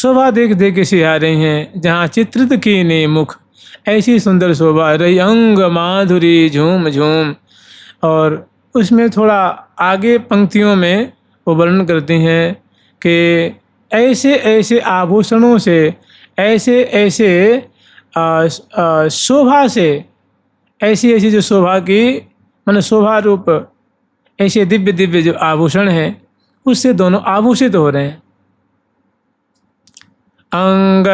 शोभा देख देख के सिहा रही हैं, जहाँ चित्रित की ने मुख ऐसी सुंदर शोभा रही अंग माधुरी झूम झूम। और उसमें थोड़ा आगे पंक्तियों में वो वर्णन करती हैं कि ऐसे ऐसे आभूषणों से, ऐसे ऐसे शोभा से, ऐसी ऐसी जो शोभा की माने शोभा रूप ऐसे दिव्य दिव्य जो आभूषण हैं उससे दोनों आभूषित हो रहे हैं। अंगयाभा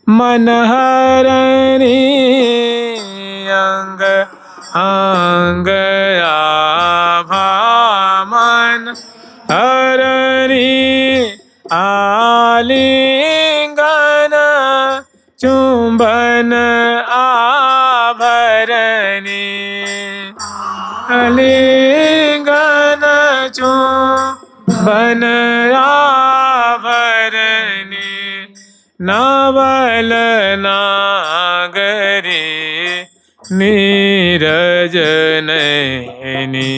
मनहरणी अंग अंगयाभा मन हरणी आलिंगन चुंबन आभरणी आलिंगन चुंबन आभरणी नवल नागरी नीरज नयनी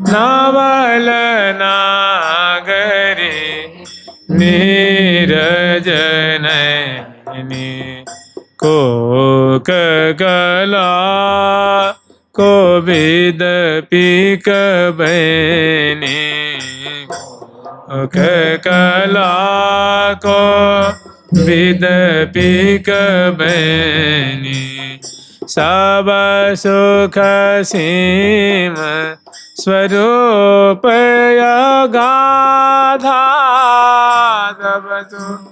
नवल नागरी नीरज नयनी कोक गला कोविद पीक बहनी कोक गला को विद पीक बहनी सब सुख सीम स्वरूप गाधा सब सुख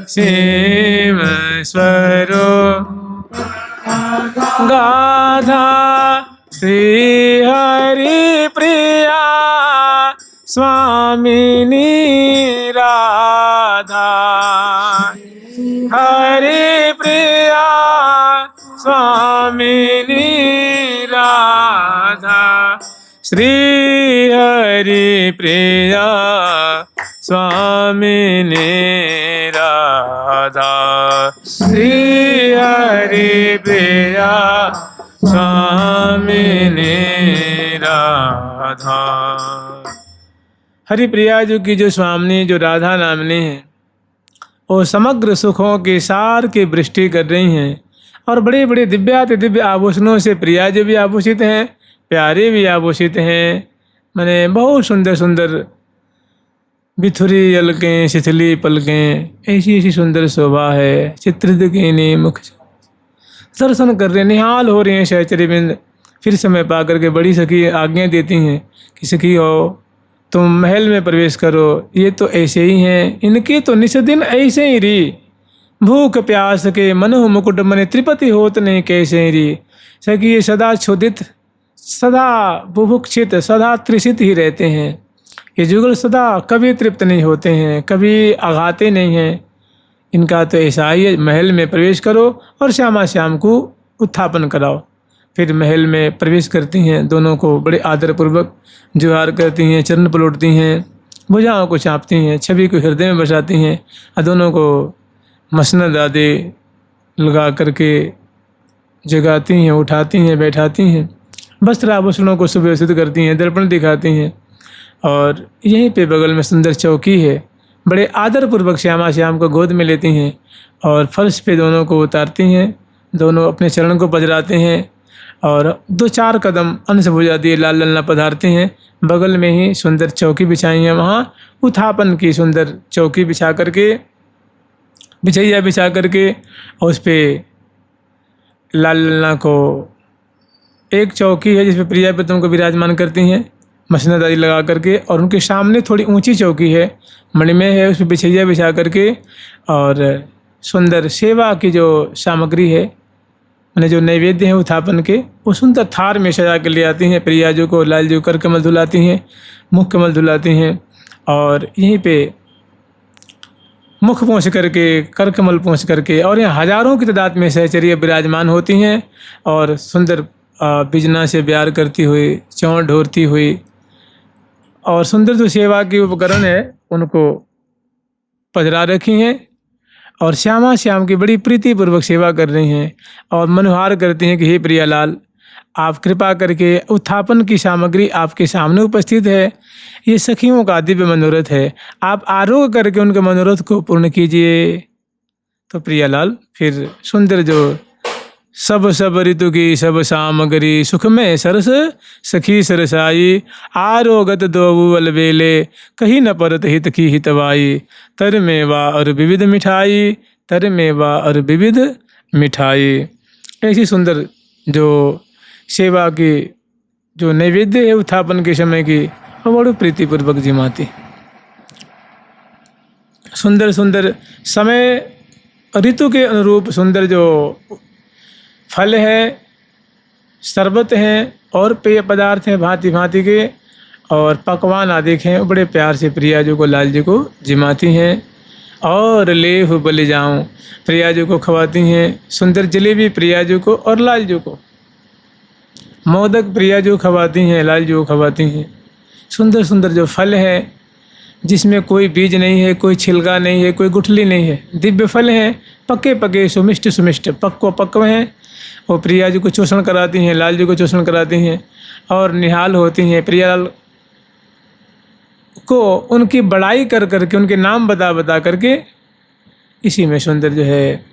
सीम स्वरूप गाधा श्री हरि प्रिया स्वामिनी राधा हरि प्रिया स्वामिनी राधा श्री हरि प्रिया स्वामिनी राधा श्री हरि प्रिया स्वामिनी राधा। हरि प्रिया जो की जो स्वामिनी जो राधा नामनी है वो समग्र सुखों के सार की वृष्टि कर रही हैं और बड़े बड़े दिव्याति दिव्य आभूषणों से प्रिया जो भी आभूषित हैं, प्यारे भी आभूषित हैं। मैंने बहुत सुंदर सुंदर बिथुरी अलकें शिथिली पलकें ऐसी ऐसी सुंदर शोभा है। चित्रित के ने मुख दर्शन कर रहे निहाल हो रहे हैं सहचर्यबिंद। फिर समय पा करके बड़ी सखी आज्ञा देती हैं कि सखी हो तुम महल में प्रवेश करो, ये तो ऐसे ही हैं, इनके तो निस दिन ऐसे ही री भूख प्यास के मनोह मुकुट मने त्रिपति होत नहीं कैसे री। सखी ये सदा क्षुधित सदा बुभुक्षित सदा त्रिषित ही रहते हैं। ये जुगल सदा कभी तृप्त नहीं होते हैं, कभी आघाते नहीं हैं। इनका तो ऐसा ही है, महल में प्रवेश करो और श्यामा श्याम को उत्थापन कराओ। फिर महल में प्रवेश करती हैं, दोनों को बड़े आदरपूर्वक जुहार करती हैं, चरण पलटती हैं, भुजाओं को चाँपती हैं, छवि को हृदय में बसाती हैं और दोनों को मसनद आदि लगा करके जगाती हैं, उठाती हैं, बैठाती हैं, वस्त्र आभूषणों को सुव्यवस्थित करती हैं, दर्पण दिखाती हैं। और यहीं पे बगल में सुंदर चौकी है, बड़े आदरपूर्वक श्यामा श्याम को गोद में लेती हैं और फर्श पे दोनों को उतारती हैं, दोनों अपने चरण को पजराते हैं और 2-4 कदम अंश भुजा दिए लाल ललना पधारते हैं। बगल में ही सुंदर चौकी बिछाई है, वहाँ उत्थापन की सुंदर चौकी बिछा करके बिछैया बिछा करके और उस पर लाल ललना को एक चौकी है जिसपे प्रिया प्रीतम को विराजमान करती हैं मसनद आदि लगा करके, और उनके सामने थोड़ी ऊंची चौकी है मणिमय है, उस पर बिछैया बिछा करके और सुंदर सेवा की जो सामग्री है मैंने जो नैवेद्य हैं उत्थापन के वो सुंदर थार में सजा के ले आती हैं। प्रिया जी को लाल जी कर कमल धुलाती हैं, मुख कमल धुलाती हैं और यहीं पे मुख पहुँच करके कर कमल पहुँच करके और यहाँ हजारों की तादाद में सहचर्य विराजमान होती हैं और सुंदर बिजना से प्यार करती हुई, चौड़ ढोरती हुई और सुंदर जो सेवा के उपकरण है उनको पधरा रखी हैं और श्यामा श्याम की बड़ी प्रीतिपूर्वक सेवा कर रही हैं और मनोहार करती हैं कि हे प्रियालाल, आप कृपा करके उत्थापन की सामग्री आपके सामने उपस्थित है, ये सखियों का दिव्य मनोरथ है, आप आरोग्य करके उनके मनोरथ को पूर्ण कीजिए। तो प्रियालाल फिर सुंदर जो सब ऋतु की सब सामग्री, सुख में सरस सखी सरसाई, आरोगत दो अलबेले, कहीं न परत हित की हितवाई, तर मेवा और विविध मिठाई, तर मेवा और विविध मिठाई। ऐसी सुंदर जो सेवा की जो नैवेद्य है उत्थापन के समय की, वो बड़ी प्रीतिपूर्वक जिमाती। सुंदर सुंदर समय ऋतु के अनुरूप सुंदर जो फल है, शरबत हैं और पेय पदार्थ हैं भांति भांति के, और पकवान आदि हैं, बड़े प्यार से प्रिया जी को लाल जी को जिमाती हैं। और लेह बलि जाऊं, प्रिया जी को खवाती हैं। सुंदर जलेबी प्रिया जी को और लाल जी को, मोदक प्रिया जी को खवाती हैं, लाल जी को खवाती हैं। सुंदर सुंदर जो फल है जिसमें कोई बीज नहीं है, कोई छिलका नहीं है, कोई गुठली नहीं है, दिव्य फल हैं, पके पके सुमिष्ट सुमिष्ट, पक्को पक्व हैं, वो प्रिया जी को चोषण कराती हैं, लाल जी को चोषण कराती हैं और निहाल होती हैं। प्रियालाल को उनकी बड़ाई कर करके, उनके नाम बता बता करके, इसी में सुंदर जो है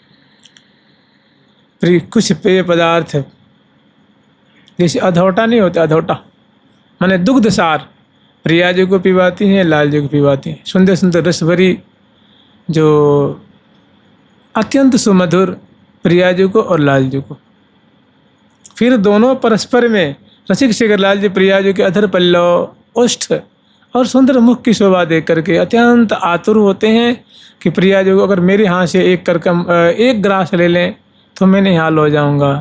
कुछ पेय पदार्थ जैसे अधौटा नहीं होता, अधौटा माने दुग्ध सार, प्रिया जी को पिवाती हैं, लाल जी को पिवाती हैं। सुंदर सुंदर रस भरी जो अत्यंत सुमधुर प्रिया जी को और लाल जी को। फिर दोनों परस्पर में रसिक शेखर लाल जी प्रिया जी के अधर पल्लव, ओष्ठ और सुंदर मुख की शोभा देख करके अत्यंत आतुर होते हैं कि प्रिया जी को अगर मेरे हाथ से एक ग्रास ले लें तो मैं निहाल हो जाऊंगा।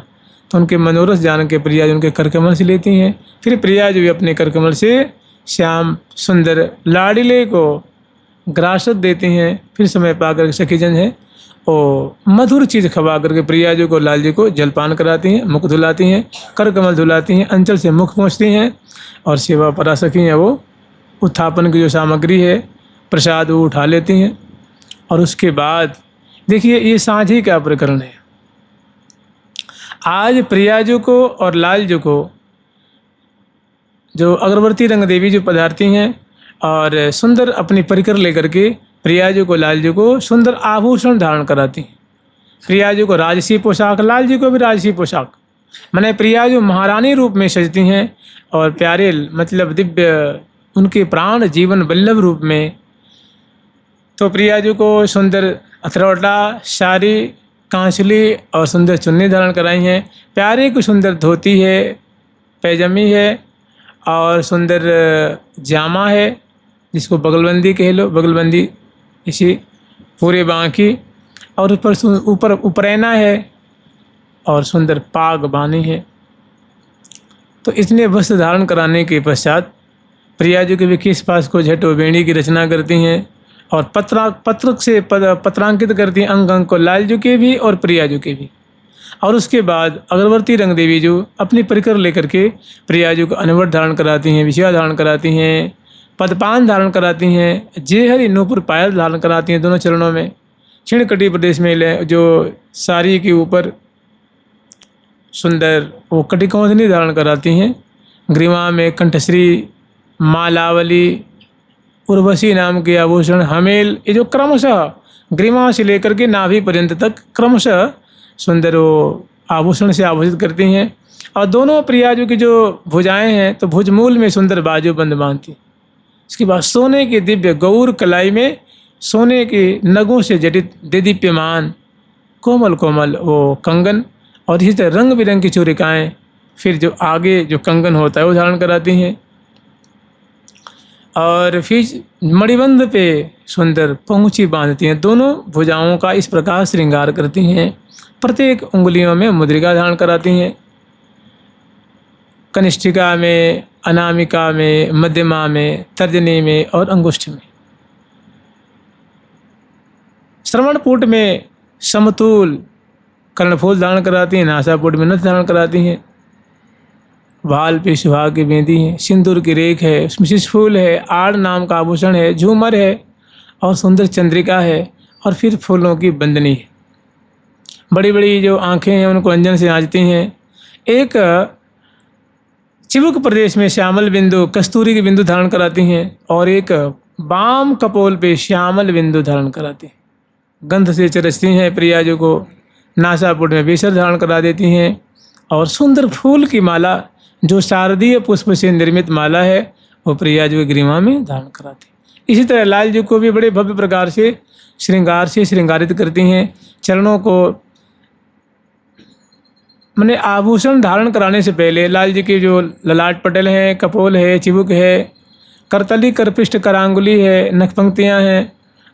तो उनके मनोरथ जान के प्रिया जी उनके करकमल से लेती हैं। फिर प्रिया जी अपने करकमल से श्याम सुंदर लाडिले को ग्रासत देती हैं। फिर समय पाकर सखीजन है और मधुर चीज़ खवा करके प्रिया जी को लाल जी को जलपान कराती हैं, मुख धुलाती हैं, कर कमल धुलाती हैं, अंचल से मुख पहुँचती हैं और सेवा परा सखी हैं वो उत्थापन की जो सामग्री है प्रसाद वो उठा लेती हैं। और उसके बाद देखिए ये साझी का प्रकरण है। आज प्रिया जी को और लाल जी को जो अगरबत्ती रंग देवी जो पधारती हैं और सुंदर अपनी परिकर लेकर के प्रिया जी को लाल जी को सुंदर आभूषण धारण कराती हैं। प्रिया जी को राजसी पोशाक, लाल जी को भी राजसी पोशाक, माने प्रिया जी महारानी रूप में सजती हैं और प्यारे मतलब दिव्य उनके प्राण जीवन वल्लभ रूप में। तो प्रिया जी को सुंदर अथरौटा, साड़ी, कांचली और सुंदर चुन्नी धारण कराई हैं। प्यारे को सुंदर धोती है, पैजामी है और सुंदर जामा है जिसको बगलबंदी कह लो, बगलबंदी इसी पूरे बाँकी, और ऊपर उपरैना है और सुंदर पाग बानी है। तो इतने वस्त्र धारण कराने के पश्चात प्रिया जी के भी किस पास को झटो बेणी की रचना करती हैं और पत्रक से पत्रांकित करती हैं अंग अंग को, लाल जी के भी और प्रिया जी के भी। और उसके बाद अगरबत्ती रंग देवी जो अपनी परिकर लेकर के प्रिया जी को अनवट धारण कराती हैं, विषया धारण कराती हैं, पदपान धारण कराती हैं, जेहरी नूपुर पायल धारण कराती हैं दोनों चरणों में। छिणकटी प्रदेश में जो साड़ी के ऊपर सुंदर वो कटिकौंधनी धारण कराती हैं। ग्रीवा में कंठश्री, मालावली, उर्वशी नाम के आभूषण, हमेल, ये जो क्रमशः ग्रीवा से लेकर के नाभि पर्यंत तक क्रमशः सुंदर वो आभूषण से आभूषित करती हैं। और दोनों प्रिया जी की जो भुजाएं हैं तो भुजमूल में सुंदर बाजूबंद बांधती। इसके बाद सोने की दिव्य गौर कलाई में सोने के नगों से जटित देदीप्यमान कोमल कोमल वो कंगन और इसी तरह रंग बिरंग की चूड़िकाएँ, फिर जो आगे जो कंगन होता है वो धारण कराती हैं। और फिर मणिबंध पे सुंदर पहुँची बांधती हैं। दोनों भुजाओं का इस प्रकार श्रृंगार करती हैं। प्रत्येक उंगलियों में मुद्रिका धारण कराती हैं, कनिष्ठिका में, अनामिका में, मध्यमा में, तर्जनी में और अंगुष्ठ में। श्रवणपुट में समतूल कर्णफूल धारण कराती हैं, नासापुट में नथ धारण कराती हैं, भाल पे सुहाग की बेंदी है, सिंदूर की रेख है, उसमें शिशफूल है, आड़ नाम का आभूषण है, झूमर है और सुंदर चंद्रिका है और फिर फूलों की बंदनी है। बड़ी बड़ी जो आँखें हैं उनको अंजन से आंचती हैं। एक चिबुक प्रदेश में श्यामल बिंदु कस्तूरी के बिंदु धारण कराती हैं और एक बाम कपोल पे श्यामल बिंदु धारण कराती हैं। गंध से चरसती हैं प्रियाजू को, नासापुट में बेसर धारण करा देती हैं और सुंदर फूल की माला जो शारदीय पुष्प से निर्मित माला है वो प्रियाजू की ग्रीवा में धारण कराती हैं। इसी तरह लाल जी को भी बड़े भव्य प्रकार से श्रृंगार से श्रृंगारित करती हैं। चरणों को मैंने आभूषण धारण कराने से पहले लाल जी के जो ललाट पटल है, कपोल है, चिबुक है, करतली, करपृष्ठ, करांगुली है, नखपंक्तियाँ हैं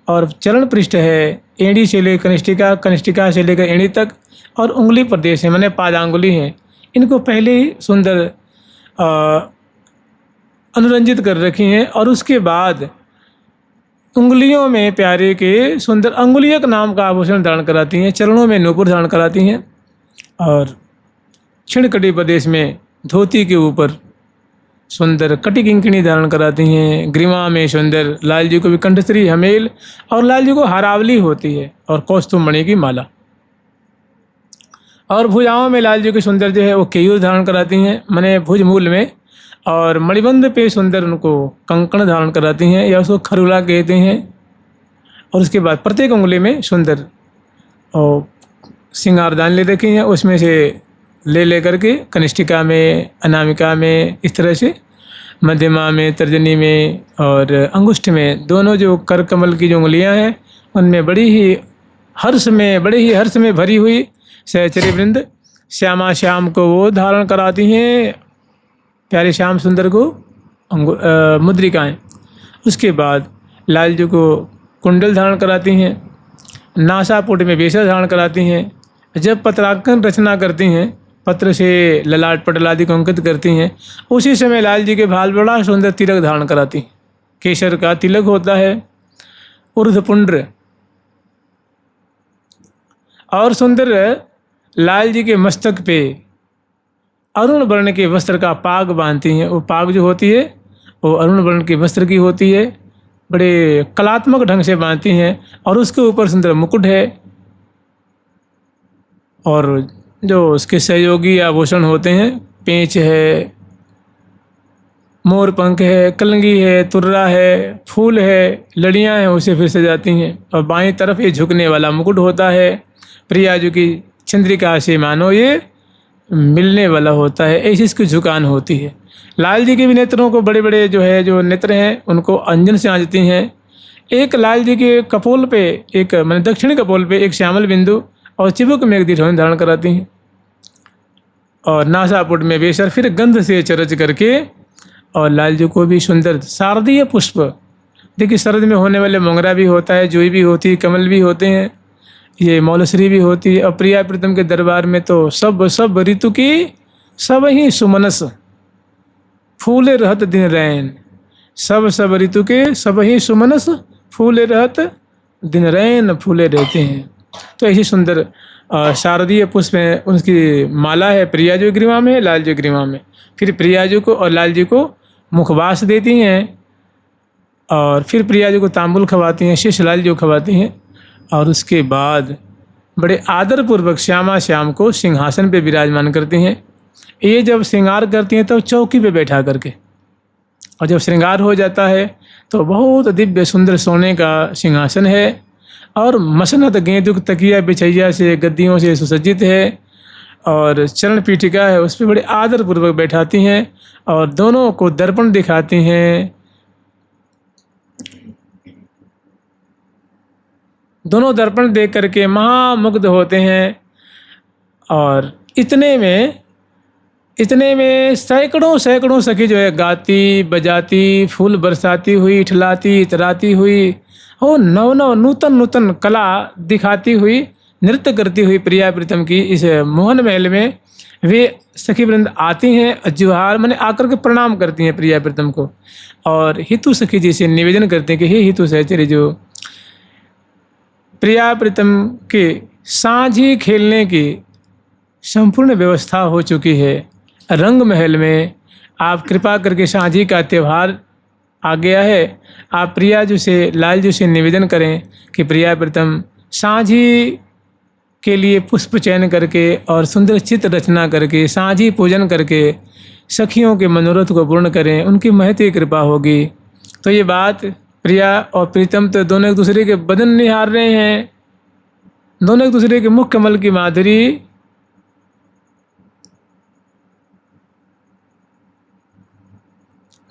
और चरण पृष्ठ है, एड़ी से लेकर कनिष्ठिका, कनिष्ठिका से लेकर एड़ी तक और उंगली प्रदेश है मैंने पादांगुली है, इनको पहले ही सुंदर अनुरंजित कर रखी हैं और उसके बाद उंगलियों में प्यारे के सुंदर अंगुलियक नाम का आभूषण धारण कराती हैं। चरणों में नूपुर धारण कराती हैं और छिणकटी प्रदेश में धोती के ऊपर सुंदर कटी किंकिणी धारण कराती हैं। ग्रीवा में सुंदर लाल जी को भी कंठश्री, हमेल और लाल जी को हरावली होती है और कौस्तुभ मणि की माला और भुजाओं में लाल जी की सुंदर जो है वो केयूर धारण कराती हैं मैंने भुज मूल में और मणिबंध पे सुंदर उनको कंकण धारण कराती हैं या उसको खरुला कहते हैं और उसके बाद प्रत्येक उंगली में सुंदर और सिंगारदान ले रखी हैं, उसमें से ले करके कनिष्ठिका में, अनामिका में, इस तरह से मध्यमा में, तर्जनी में और अंगुष्ठ में दोनों जो कर कमल की जो उंगलियां हैं उनमें बड़े ही हर्ष में भरी हुई सहचरी वृंद श्यामा श्याम को वो धारण कराती हैं, प्यारे श्याम सुंदर को मुद्रिकाएं। उसके बाद लाल जी को कुंडल धारण कराती हैं, नासापुट में बेसर धारण कराती हैं। जब पत्रांकन रचना करती हैं, पत्र से ललाट पटल आदि को अंकित करती हैं, उसी समय लाल जी के भाल बड़ा सुंदर तिलक धारण कराती हैं। केसर का तिलक होता है, ऊर्ध्वपुंड्र और सुंदर लाल जी के मस्तक पे अरुण वर्ण के वस्त्र का पाग बांधती हैं। वो पाग जो होती है वो अरुण वर्ण के वस्त्र की होती है, बड़े कलात्मक ढंग से बांधती हैं और उसके ऊपर सुंदर मुकुट है और जो उसके सहयोगी आभूषण होते हैं, पेंच है, मोर पंख है, कलंगी है, तुर्रा है, फूल है, लड़ियां हैं, उसे फिर सजाती हैं और बाईं तरफ ये झुकने वाला मुकुट होता है। प्रियाजू की चंद्रिका से मानो ये मिलने वाला होता है, ऐसी इसकी झुकान होती है। लाल जी के भी नेत्रों को बड़े बड़े जो नेत्र हैं उनको अंजन से आंजती हैं। एक लाल जी के कपोल पे एक मैंने दक्षिणी कपोल पे एक श्यामल बिंदु और चिबुक में एक दीर्घ धारण कराती हैं और नासापुट में बेसर फिर गंध से चरच करके और लाल जी को भी सुंदर शारदीय पुष्प, देखिए शरद में होने वाले मोंगरा भी होता है, जुई भी होती है, कमल भी होते हैं, ये मौलश्री भी होती है और प्रिया प्रीतम के दरबार में तो सब ऋतु की सब ही सुमनस फूले रहत दिन रैन, सब ऋतु के सब ही सुमनस फूले रहत दिन रैन फूले रहते हैं। तो ऐसी सुंदर शारदीय पुष्प है, उनकी माला है प्रियाजू ग्रीवा में, लाल जी ग्रीवा में। फिर प्रियाजू को और लाल जी को मुखवास देती हैं और फिर प्रियाजू को तांबुल खवाती हैं, शेष लाल जी को खवाती हैं और उसके बाद बड़े आदरपूर्वक श्यामा श्याम को सिंहासन पे विराजमान करती हैं। ये जब श्रृंगार करती हैं तो चौकी पे बैठा करके, और जब श्रृंगार हो जाता है तो बहुत दिव्य सुंदर सोने का सिंहासन है और मसनद गेंदुक तकिया बिछैया से गद्दियों से सुसज्जित है और चरण पीठिका है, उस पर बड़े आदरपूर्वक बैठाती हैं और दोनों को दर्पण दिखाती हैं। दोनों दर्पण देख करके महामुग्ध होते हैं और इतने में सैकड़ों सखी जो है गाती बजाती, फूल बरसाती हुई, इठलाती इतराती हुई और नव नूतन कला दिखाती हुई, नृत्य करती हुई प्रिया प्रीतम की इस मोहन महल में वे सखी वृंद आती हैं। जुहार मैंने आकर के प्रणाम करती हैं प्रिया प्रीतम को और हितु सखी जी से निवेदन करते हैं कि हे हितु सहचरी, जो प्रिया प्रीतम के साँझी खेलने की संपूर्ण व्यवस्था हो चुकी है रंग महल में, आप कृपा करके साँझी का त्यौहार आ गया है। आप प्रियाजू से, लालजू से निवेदन करें कि प्रिया प्रीतम साँझी के लिए पुष्प चयन करके और सुंदर चित्र रचना करके, साँझी पूजन करके सखियों के मनोरथ को पूर्ण करें, उनकी महती कृपा होगी। तो ये बात प्रिया और प्रीतम तो दोनों एक दूसरे के बदन निहार रहे हैं, दोनों एक दूसरे के मुख कमल की माधुरी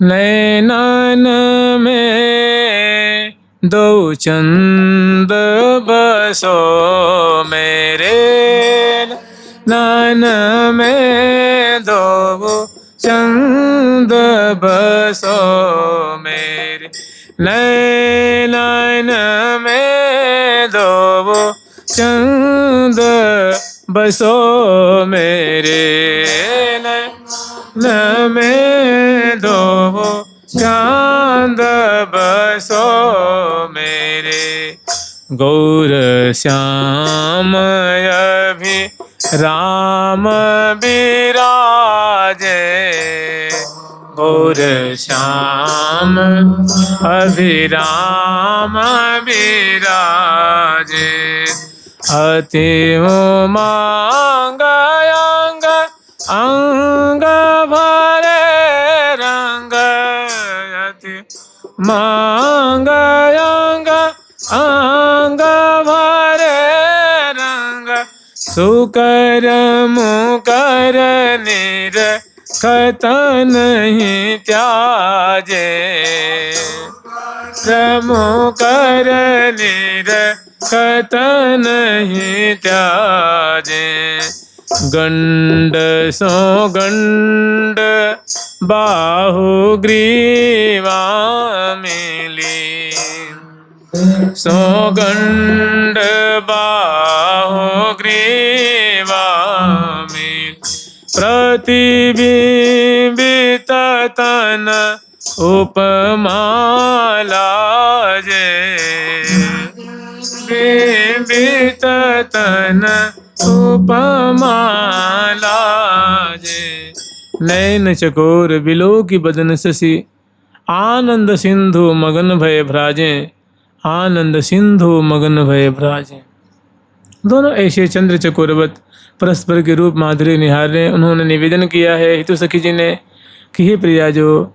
नैनन में दो चंद बसो मेरे, नैन में दो चंद बसो मेरे, नैन में दो चंद बसो मेरे, नैन में दो चांद बसो मेरे। गौर श्याम अभी राम बिराजे, गौर श्याम अभिराम बिराजे, अति उमंग अंग अंग भरे रंग, अति उमंग अंग अंग भरे रंग, सुकर मुकर निर खतन ही त्याजे, मुकर निर खतन ही त्याजे, गंड सो गंड बाहु ग्रीवा मिली, सो गंड बाहु ग्रीवा मिली, प्रतिबिंबित तन उपमा लाजे, बिंबित तन उपमा लाजे, नैन चकोर बिलो की बदन शशि, आनंद सिंधु मगन भय भ्राजे, आनंद सिंधु मगन भय भ्राजे। दोनों ऐसे चंद्र चकोरवत परस्पर के रूप माधुर्य निहार रहे। उन्होंने निवेदन किया है हितु सखी जी ने कि हे प्रिया, जो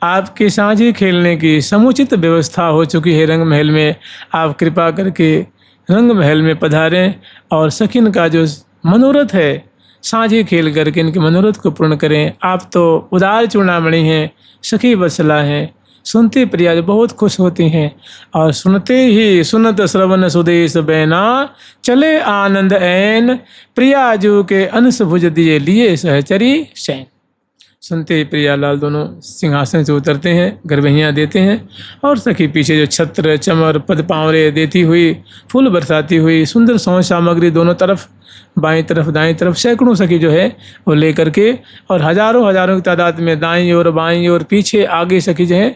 आपके साझी खेलने की समुचित व्यवस्था हो चुकी है रंग महल में, आप कृपा करके रंग महल में पधारें और सखिन का जो मनोरथ है साझी खेल करके इनके मनोरथ को पूर्ण करें। आप तो उदार चूड़ामणि हैं, सखी वत्सला हैं, सुनते प्रिया बहुत खुश होती हैं और सुनते ही सुनत श्रवण सुदेश बैना, चले आनंद ऐन, प्रियाजू के अंश भुज दिए लिए सहचरी शैन। सुनते ही प्रियालाल दोनों सिंहासन से उतरते हैं, गरबहियाँ देते हैं और सखी पीछे जो छत्र चमर पद पावरे देती हुई, फूल बरसाती हुई, सुंदर सौंध सामग्री दोनों तरफ, बाईं तरफ दाईं तरफ सैकड़ों सखी जो है वो लेकर के और हजारों हजारों की तादाद में दाईं ओर बाईं ओर पीछे आगे सखी जो है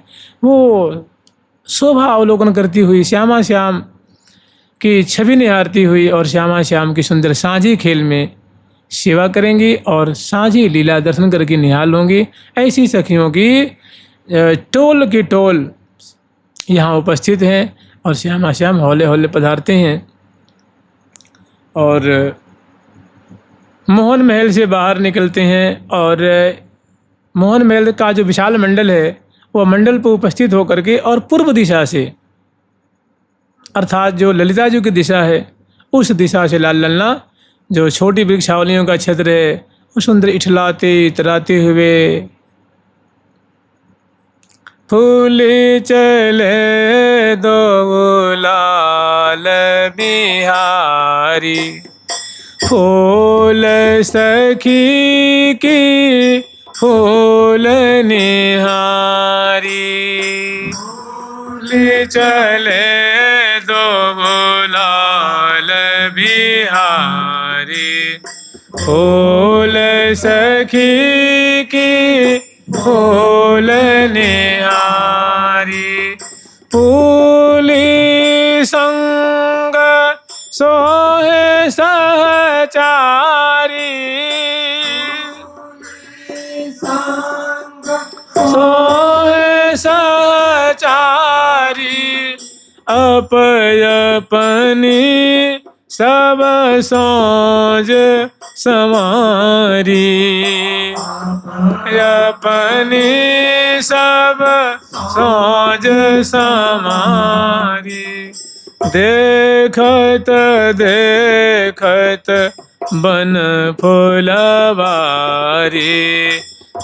वो शोभा अवलोकन करती हुई श्यामा श्याम की छवि निहारती हुई और श्यामा श्याम की सुंदर साझी खेल में सेवा करेंगी और साझी लीला दर्शन करके निहाल होंगी। ऐसी सखियों की टोल की टोल यहाँ उपस्थित हैं और श्यामा श्याम हौले हौले पधारते हैं और मोहन महल से बाहर निकलते हैं और मोहन महल का जो विशाल मंडल है वह मंडल पर उपस्थित होकर के और पूर्व दिशा से अर्थात जो ललिता जी की दिशा है उस दिशा से लाल ललना जो छोटी वृक्षावलियों का क्षेत्र है वो सुंदर इठलाते इतराते हुए फूले चले दो लाल बिहारी, फूल सखी की फूल निहारी, फूले चले दो लाल बिहारी, फूल सखी की फूल निहारी, फूली संग सोहे सहचारी, सोहे सहचारी, अपनी सब सोज समारी, अपनी सब सोज समारी। देखत देखत बन फुलवारी।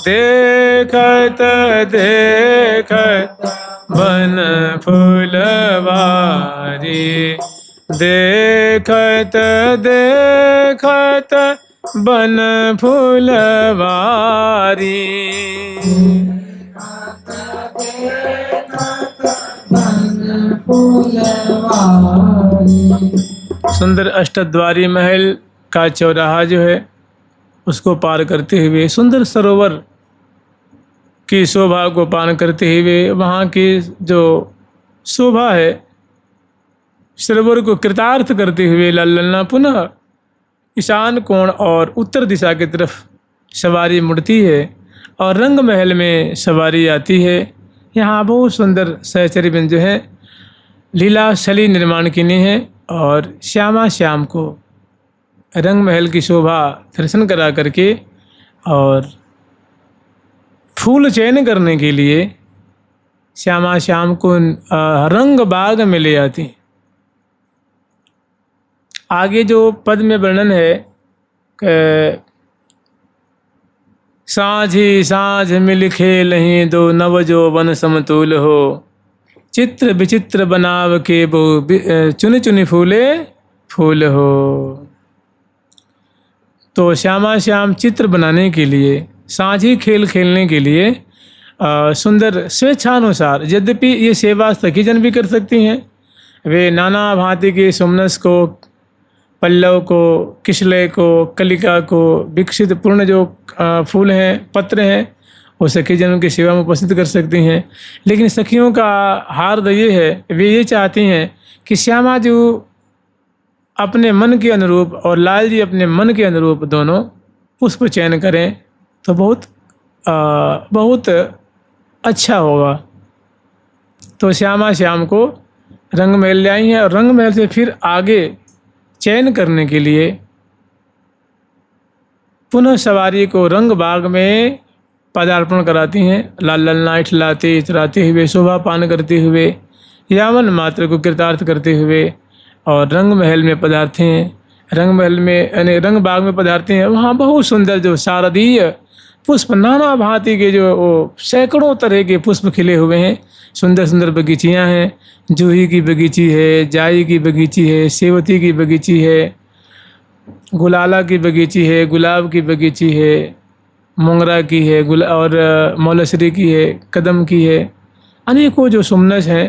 देखत देखत बन फुलवारी। देखत देखत बन फुलवारी। सुंदर अष्टद्वारी महल का चौराहा जो है उसको पार करते हुए सुंदर सरोवर की शोभा को पान करते हुए वहाँ की जो शोभा है सरोवर को कृतार्थ करते हुए लाल लल्ला पुनः ईशान कोण और उत्तर दिशा की तरफ सवारी मुड़ती है और रंग महल में सवारी आती है। यहाँ बहुत सुंदर सहचरी बिंद जो है लीलाशली निर्माण किए हैं और श्यामा श्याम को रंग महल की शोभा दर्शन करा करके और फूल चयन करने के लिए श्यामा श्याम को रंग बाग में ले आती। आगे जो पद में वर्णन है कि साँझ ही साँझ मिल खेलहीं दो नव जो वन समतुल हो। चित्र विचित्र बनाव के बो चुन चुन फूले फूल हो। तो श्यामा श्याम चित्र बनाने के लिए साँझी खेल खेलने के लिए सुंदर स्वेच्छानुसार, यद्यपि ये सेवा सखीजन भी कर सकती हैं, वे नाना भांति के सुमनस को, पल्लव को, किशलय को, कलिका को, विकसित पूर्ण जो फूल हैं, पत्र हैं, वो सखीजनों की सेवा में उपस्थित कर सकती हैं। लेकिन सखियों का हार्द ये है, वे ये चाहती हैं कि श्यामा जी अपने मन के अनुरूप और लाल जी अपने मन के अनुरूप दोनों पुष्प चयन करें तो बहुत अच्छा होगा। तो श्यामा श्याम को रंग महल ले आई हैं और रंग महल से फिर आगे चयन करने के लिए पुनः सवारी को रंग बाग में पदार्पण कराती हैं। लाल लल्ला इठलाते इतराते हुए, शोभा पान करते हुए, यावन मात्र को कृतार्थ करते हुए और रंग महल में पधारते हैं। रंग महल में यानी रंग बाग में पधारते हैं। वहाँ बहुत सुंदर जो शारदीय पुष्प, नाना भांति के जो वो सैकड़ों तरह के पुष्प खिले हुए हैं। सुंदर सुंदर बगीचियाँ हैं। जूही की बगीची है, जाई की बगीची है, सेवती की बगीची है, गुलाला की बगीची है, गुलाब की बगीची है, मोंगरा की है, और मौलसरी की है, कदम की है। अनेकों जो सुमनस हैं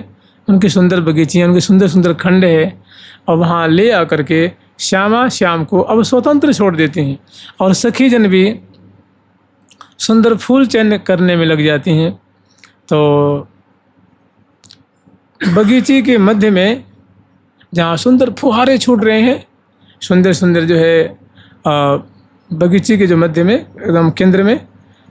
उनकी सुंदर बगीचियाँ, उनके सुंदर सुंदर खंड है। और वहाँ ले आकर के श्यामा श्याम को अब स्वतंत्र छोड़ देते हैं और सखीजन भी सुंदर फूल चयन करने में लग जाती हैं। तो बगीचे के मध्य में जहाँ सुंदर फुहारे छूट रहे हैं, सुंदर सुंदर जो है बगीचे के जो मध्य में एकदम केंद्र में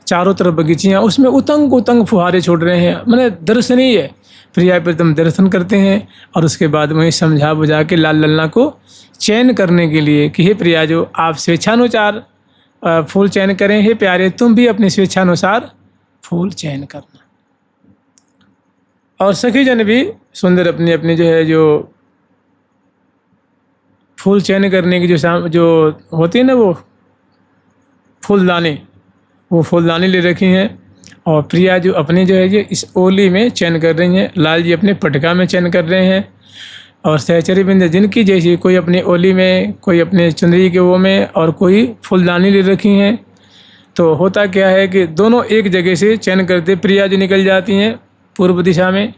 चारों तरफ बगीचियाँ, उसमें उतंग उतंग फुहारे छूट रहे हैं। मैंने दर्शनीय प्रिया प्रीतम दर्शन करते हैं और उसके बाद वहीं समझा बुझा के लाल लल्ला को चयन करने के लिए कि हे प्रिया, जो आप स्वेच्छानुसार फूल चयन करें, हे प्यारे तुम भी अपनी स्वेच्छानुसार फूल चयन करना। और सखीजन भी सुंदर अपनी अपनी जो है जो फूल चयन करने की जो होती है ना वो फूलदानी, वो फूलदानी ले रखी हैं। और प्रिया जो अपनी जो है ये इस ओली में चयन कर रही हैं, लाल जी अपने पटका में चयन कर रहे हैं। और सहचरी बिंद जिनकी जैसी, कोई अपनी ओली में, कोई अपने चुनरी के वो में और कोई फूलदानी ले रखी हैं। तो होता क्या है कि दोनों एक जगह से चयन करते, प्रिया जी निकल जाती हैं पूर्व दिशा में,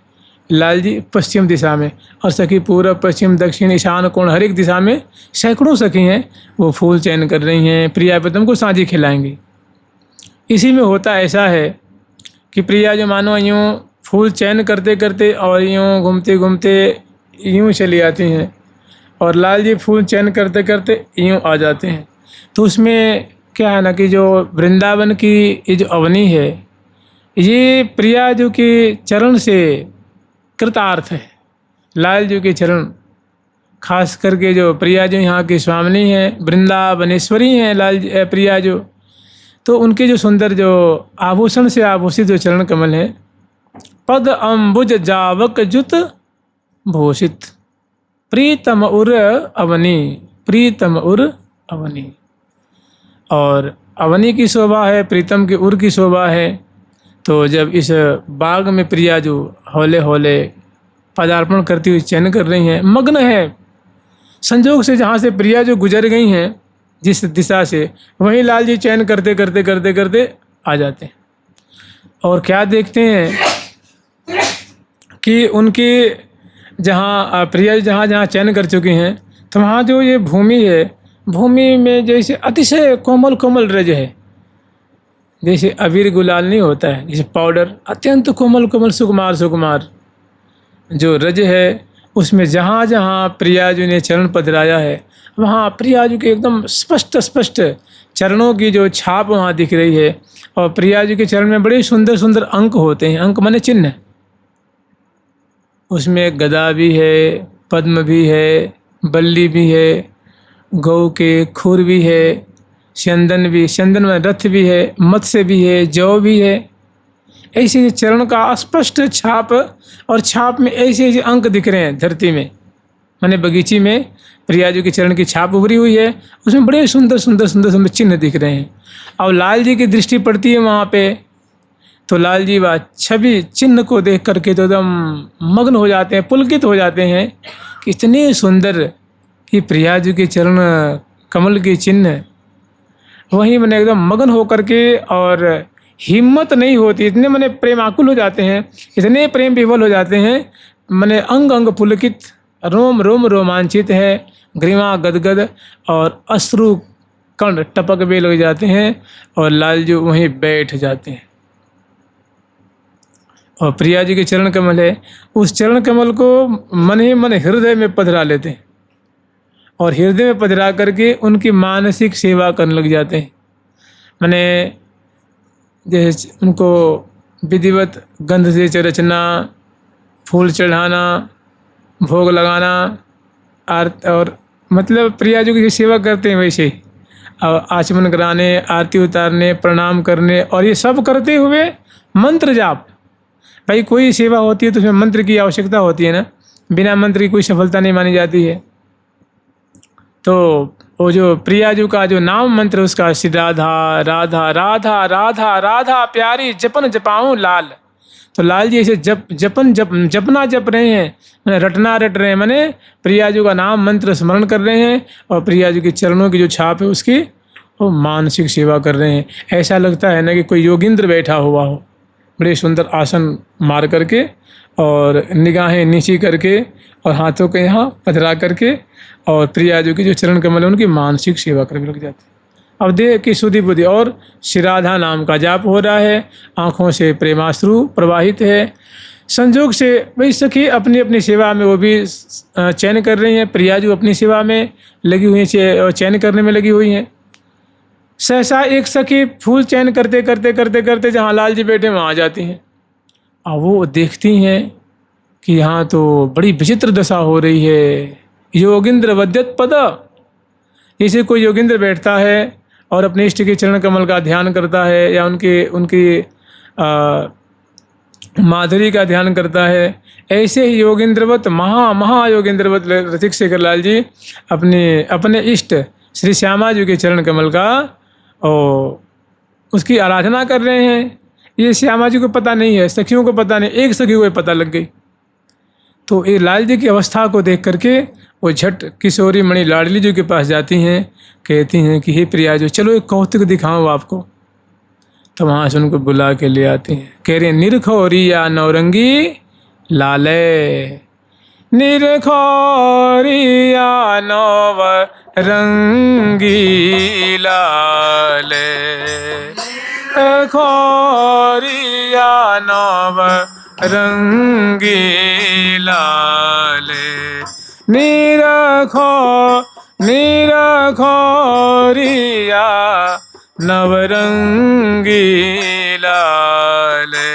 लाल जी पश्चिम दिशा में, और सखी पूर्व पश्चिम दक्षिण ईशान कोण हर एक दिशा में सैकड़ों सखी हैं, वो फूल चयन कर रही हैं। प्रिया प्रीतम को साँझी खिलाएंगी। इसी में होता ऐसा है कि प्रिया जो मानो यूँ फूल चयन करते करते और यूँ घूमते घूमते यूँ चली आती हैं और लाल जी फूल चयन करते करते यूँ आ जाते हैं। तो उसमें क्या है ना कि जो वृंदावन की ये जो अवनी है, ये प्रिया जी के चरण से कृतार्थ है। लाल जी के चरण, खास करके जो प्रिया जो यहाँ की स्वामिनी हैं, वृंदावनेश्वरी हैं लाल प्रिया जो, तो उनके जो सुंदर जो आभूषण से आभूषित जो चरण कमल है, पद अम्बुज जावक जुत भूषित, प्रीतम उर अवनी, प्रीतम उर अवनी। और अवनी की शोभा है, प्रीतम की उर की शोभा है। तो जब इस बाग में प्रिया जो हौले हौले पदार्पण करती हुई चयन कर रही हैं, मग्न है, संजोग से जहाँ से प्रिया जो गुजर गई हैं जिस दिशा से, वहीं लाल जी चयन करते करते करते करते आ जाते हैं। और क्या देखते हैं कि उनकी जहाँ प्रिया जहाँ जहाँ चयन कर चुकी हैं, तो वहाँ जो ये भूमि है, भूमि में जैसे अतिशय कोमल कोमल रज है, जैसे अबीर गुलाल नहीं होता है, जैसे पाउडर, अत्यंत कोमल कोमल सुकुमार सुकुमार जो रज है, उसमें जहाँ जहाँ प्रियाजू ने चरण पधराया है, वहाँ प्रियाजू के एकदम स्पष्ट स्पष्ट चरणों की जो छाप वहाँ दिख रही है। और प्रियाजू के चरण में बड़े सुंदर सुंदर अंक होते हैं, अंक माने चिन्ह, उसमें गदा भी है, पद्म भी है, बल्ली भी है, गौ के खुर भी है, चंदन भी, चंदन में रथ भी है, मत्स्य भी है, जौ भी है। ऐसे चरण का स्पष्ट छाप, और छाप में ऐसे ऐसे अंक दिख रहे हैं धरती में, माने बगीची में प्रियाजू के चरण की छाप उभरी हुई है, उसमें बड़े सुंदर सुंदर सुंदर सुंदर चिन्ह दिख रहे हैं। और लाल जी की दृष्टि पड़ती है वहाँ पे, तो लाल जी वह छवि चिन्ह को देख करके तो एकदम मग्न हो जाते हैं, पुलकित हो जाते हैं कि इतने सुंदर कि प्रियाजू के चरण कमल के चिन्ह। वहीं मैंने एकदम मगन होकर के, और हिम्मत नहीं होती, इतने मैंने प्रेमाकुल हो जाते हैं, इतने प्रेम विवल हो जाते हैं, मैंने अंग अंग पुलकित, रोम रोम रोमांचित है, ग्रीवा गदगद, और अश्रु कण टपक भी लग जाते हैं। और लाल जी वहीं बैठ जाते हैं। और प्रिया जी के चरण कमल है, उस चरण कमल को मन ही मन हृदय में पधरा लेते हैं, और हृदय में पधरा करके उनकी मानसिक सेवा करने लग जाते हैं। मैंने जैसे उनको विधिवत गंध से चरचना, फूल चढ़ाना, भोग लगाना, और मतलब प्रिया जी की सेवा करते हैं वैसे ही, और आचमन कराने, आरती उतारने, प्रणाम करने, और ये सब करते हुए मंत्र जाप। भाई कोई सेवा होती है तो उसमें मंत्र की आवश्यकता होती है ना, बिना मंत्र की कोई सफलता नहीं मानी जाती है। तो वो जो प्रियाजू का जो नाम मंत्र उसका श्री राधा राधा राधा राधा राधा प्यारी जपन जपाऊं लाल। तो लाल जी ऐसे जपना जप रहे हैं, रटना रट रहे हैं, माने प्रियाजू का नाम मंत्र स्मरण कर रहे हैं, और प्रियाजू के चरणों की जो छाप है उसकी वो मानसिक सेवा कर रहे हैं। ऐसा लगता है ना कि कोई योगिंद्र बैठा हुआ हो, बड़े सुंदर आसन मार करके, और निगाहें नीची करके, और हाथों के यहाँ पधरा करके, और प्रियाजू की जो चरण कमल है उनकी मानसिक सेवा करने लग जाते हैं। अब देह की शुद्धि बुद्धि, और श्री राधा नाम का जाप हो रहा है, आँखों से प्रेमाश्रु प्रवाहित है। संजोग से वही सखी अपनी अपनी सेवा में वो भी चयन कर रही हैं, प्रियाजू अपनी सेवा में लगी हुई हैं, चयन करने में लगी हुई हैं। सहसा एक सखी फूल चयन करते करते करते करते जहाँ लाल जी बैठे वहाँ आ जाती हैं, और वो देखती हैं कि यहाँ तो बड़ी विचित्र दशा हो रही है। योगिंद्र वद्यत पद, जैसे कोई योगिंद्र बैठता है और अपने इष्ट के चरण कमल का ध्यान करता है, या उनकी माधुरी का ध्यान करता है, ऐसे ही योगिंद्रवत महायोगिंद्रवत रसिक शेखर लाल जी अपने इष्ट श्री श्यामा जी के चरण कमल का और उसकी आराधना कर रहे हैं। ये श्यामा जी को पता नहीं है, सखियों को पता नहीं, एक सखी को पता लग गई। तो ये लाल जी की अवस्था को देख करके वो झट किशोरी मणि लाडली जी के पास जाती हैं, कहती हैं कि हे प्रिया जो चलो एक कौतुक दिखाऊं आपको। तो वहाँ से उनको बुला के ले आती हैं, कह रहे हैं निरखोरिया नौरंगी लाले, निरखोरिया नौरंगी लाले, खोरिया नौरंगी लाले, निरखोरिया नवरंगी लाले,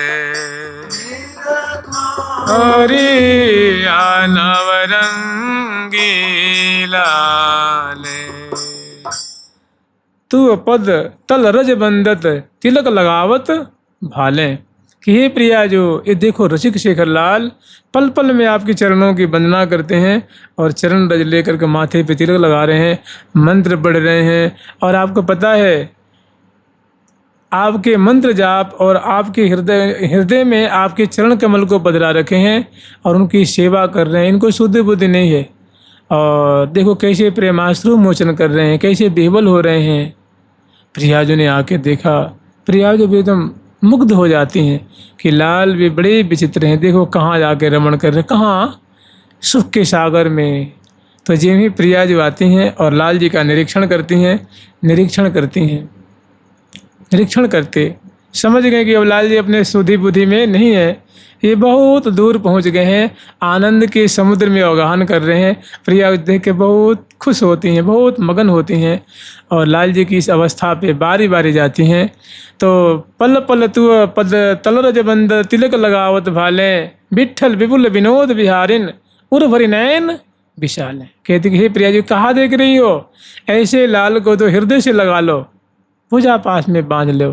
खोरिया नवरंगी लाले। तू पद तल रज बंदत तिलक लगावत भाले। कि हे प्रिया जो ये देखो रसिक शेखर लाल पल पल में आपके चरणों की वंदना करते हैं और चरण रज लेकर के माथे पे तिलक लगा रहे हैं, मंत्र पढ़ रहे हैं। और आपको पता है आपके मंत्र जाप और आपके हृदय में आपके चरण कमल को बदला रखे हैं और उनकी सेवा कर रहे हैं। इनको शुद्ध बुद्धि नहीं है। और देखो कैसे प्रेमाश्रु मोचन कर रहे हैं, कैसे बेहबल हो रहे हैं। प्रियाजू ने आके देखा, प्रियाजू भी एकदम मुग्ध हो जाती हैं कि लाल भी बड़े विचित्र हैं। देखो कहाँ जाके रमण कर रहे, कहाँ सुख के सागर में। तो जिन ही प्रियाजू आती हैं और लाल जी का निरीक्षण करती हैं, निरीक्षण करते समझ गए कि अब लाल जी अपने सुधि बुद्धि में नहीं है, ये बहुत दूर पहुंच गए हैं, आनंद के समुद्र में अवगाहन कर रहे हैं। प्रिया देख के बहुत खुश होती हैं, बहुत मगन होती हैं और लाल जी की इस अवस्था पे बारी बारी जाती हैं। तो पल पल तू पद तलरज बंद तिलक लगावत भाले, विठल विपुल विनोद बिहारिन उर भरी नैन विशाल। कहती कि हे प्रिया जी कहाँ देख रही हो, ऐसे लाल को तो हृदय से लगा लो, पूजा पास में बांध लो।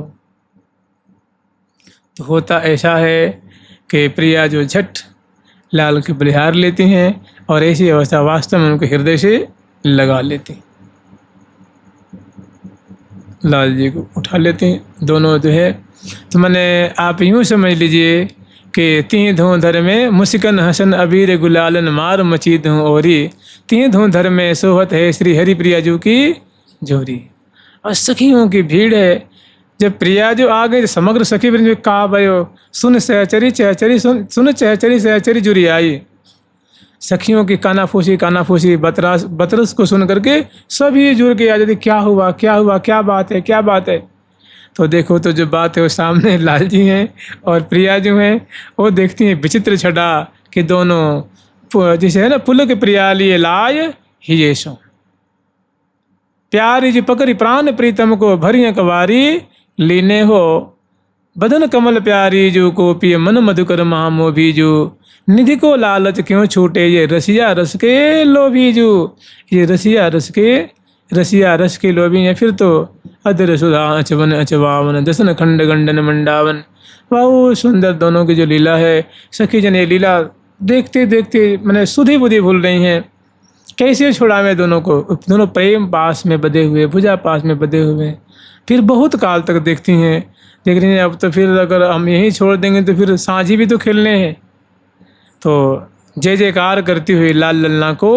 तो होता ऐसा है कि प्रिया जो झट लाल के बलिहार लेती हैं और ऐसी अवस्था वास्तव में उनके हृदय से लगा लेती, लाल जी को उठा लेते हैं दोनों जो है। तो मैंने आप यूँ समझ लीजिए कि तीन धों धर में मुस्कन हसन अबीर गुलालन मार मची धूँ ओरी, तीन धों धर में सोहत है श्री हरि प्रिया जू की जोरी। और सखियों की भीड़ है। जब प्रिया जो आ गई समग्र सखी वृंद में का भयो सुन सहचरी चहचरी सुन चहचरी सहचरी जुरी आई। सखियों की कानाफूसी बतरस को सुन करके सभी जुड़ के आ जाती, क्या हुआ क्या बात है। तो देखो तो जो बात है वो सामने लाल जी हैं और प्रिया जो हैं वो देखती हैं विचित्र छटा कि दोनों जैसे है ना पुल के प्रिया लिए लाय ही ये सो प्यारी जी पकड़ी प्राण प्रीतम को भरी अकवारी लीने हो, बदन कमल प्यारी जो को पिय मन मधुकर महामो बीजू, निधि को लालच क्यों छूटे ये रसिया रस के लोभी जू। ये रसिया रस के लोभी हैं। फिर तो अधर सुधा अचवन अचवावन दसन खंड गंडन मंडावन। बहुत सुंदर दोनों की जो लीला है। सखी जन ये लीला देखते देखते मैंने सुधी बुद्धि भूल रही हैं। कैसे छुड़ावे दोनों को, दोनों प्रेम पास में बधे हुए, भुजा पास में बधे हुए। फिर बहुत काल तक देखती हैं, देख रही हैं अब तो फिर अगर हम यहीं छोड़ देंगे तो फिर साँझी भी तो खेलने हैं। तो जय जयकार करती हुई लाल लल्ला को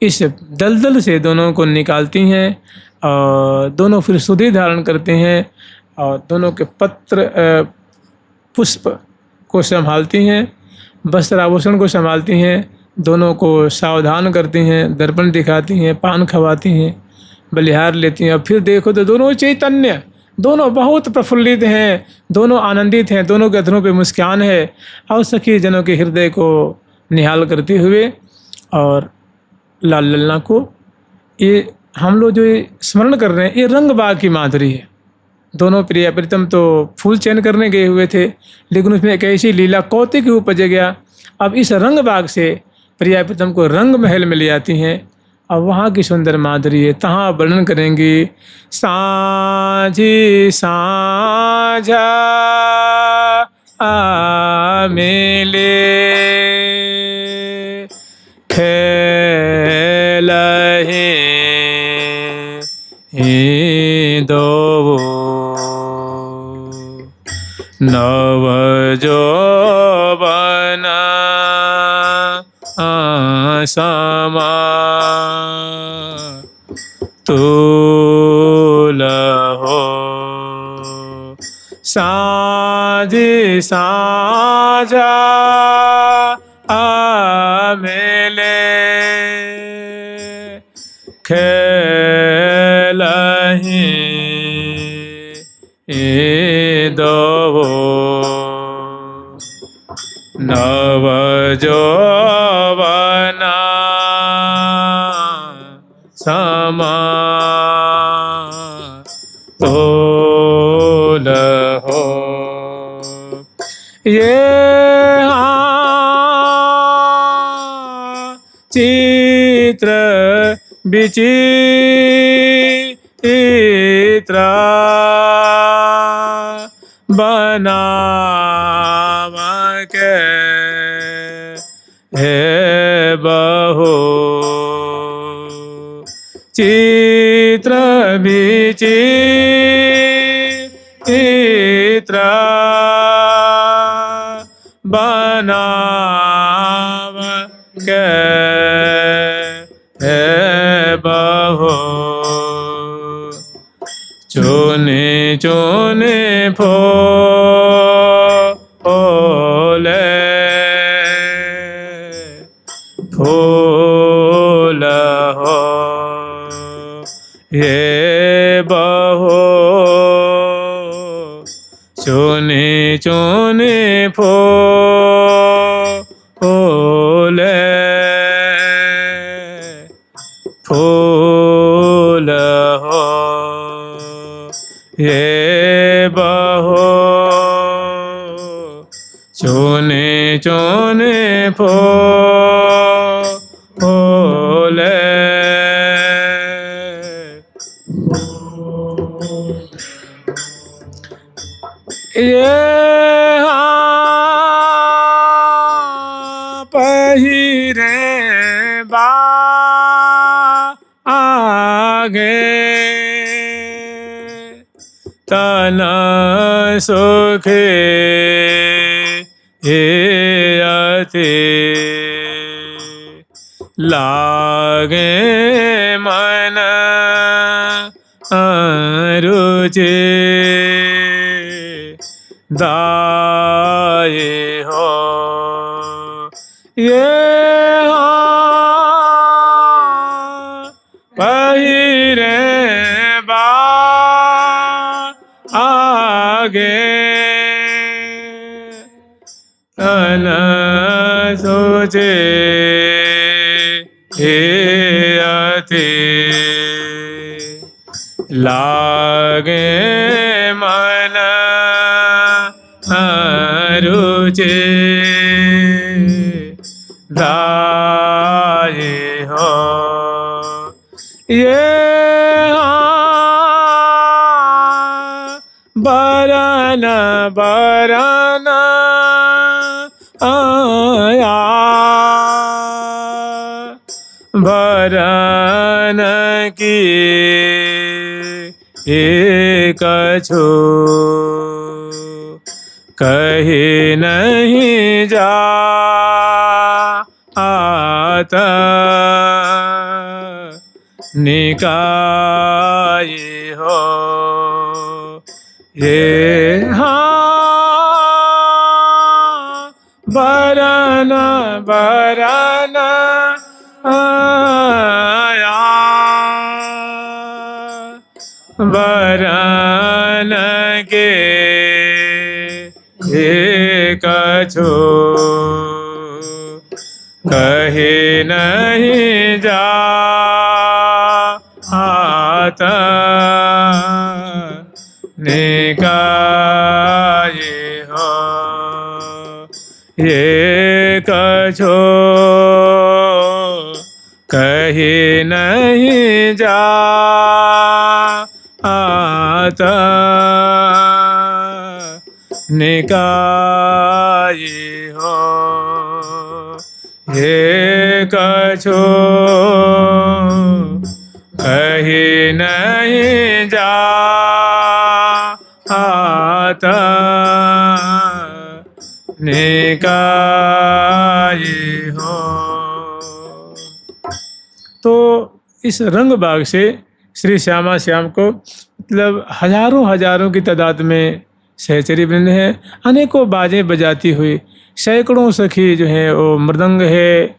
इस दलदल से दोनों को निकालती हैं और दोनों फिर सुधि धारण करते हैं और दोनों के पत्र पुष्प को संभालती हैं, वस्त्र आभूषण को संभालती हैं, दोनों को सावधान करती हैं, दर्पण दिखाती हैं, पान खवाती हैं, बलिहार लेती हैं। और फिर देखो तो दोनों चैतन्य, दोनों बहुत प्रफुल्लित हैं, दोनों आनंदित हैं, दोनों के अधरों पे मुस्कान है और सखी जनों के हृदय को निहाल करते हुए। और लाल लल्ला को ये हम लोग जो स्मरण कर रहे हैं ये रंग बाग की माधुरी है। दोनों प्रिया प्रीतम तो फूल चयन करने गए हुए थे, लेकिन उसमें एक ऐसी लीला कौतिक उपज गया। अब इस रंग बाग से प्रिया प्रीतम को रंग महल में ले आती हैं और वहाँ की सुंदर माधुरी है, तहाँ वर्णन करेंगी। साँझी साँझा आ मेले खेलहि दो नव जोबन समा तुल हो साँझी साँझा आ मेले खेलहि दो नव जोबना समा तोल हो। ये चित्र विचित्र इत्र बनाव के हे बहु चित्र विचित्र बनाव के हे बहु चुने चुने फूले फूल हो ये बहु चुने चुने फूले फूल हो ये बहु चुने चुने फूले ये पहिरे आगे तन सुखे अति लागे मन रुचि दाये हो ये पहिरे आगे तन सोचे अति लागे मन रुचि दाये हो ये बरन बरन आया बरन की एक छो कही नहीं जा आता निकाय हो ये बरन बरन आया बरन के एक छो कहे नहीं जा आता निकाय हो ये कछो कहे नहीं जा आता निकाय हो ये कछो कहे नहीं जा आता निकाय हो। तो इस रंग बाग से श्री श्यामा श्याम को मतलब हजारों हजारों की तादाद में सहचरी वृंद है, अनेकों बाजें बजाती हुई, सैकड़ों सखी जो हैं वो मृदंग है,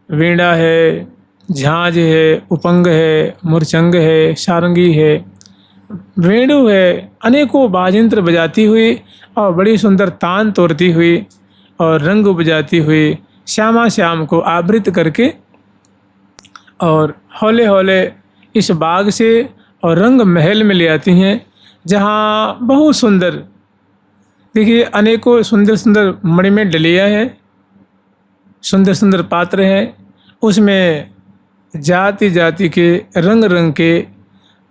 वीणा है, झांझ है, उपंग है, मुरचंग है, सारंगी है, वेणु है, अनेकों बाजयंत्र बजाती हुई और बड़ी सुंदर तान तोड़ती हुई और रंग बजाती हुई श्यामा श्याम को आवृत करके और हौले हौले इस बाग से और रंग महल में ले आती हैं, जहाँ बहुत सुंदर देखिए अनेकों सुंदर सुंदर मणिमय डलिया है, सुंदर सुंदर पात्र हैं, उसमें जाति जाति के रंग रंग के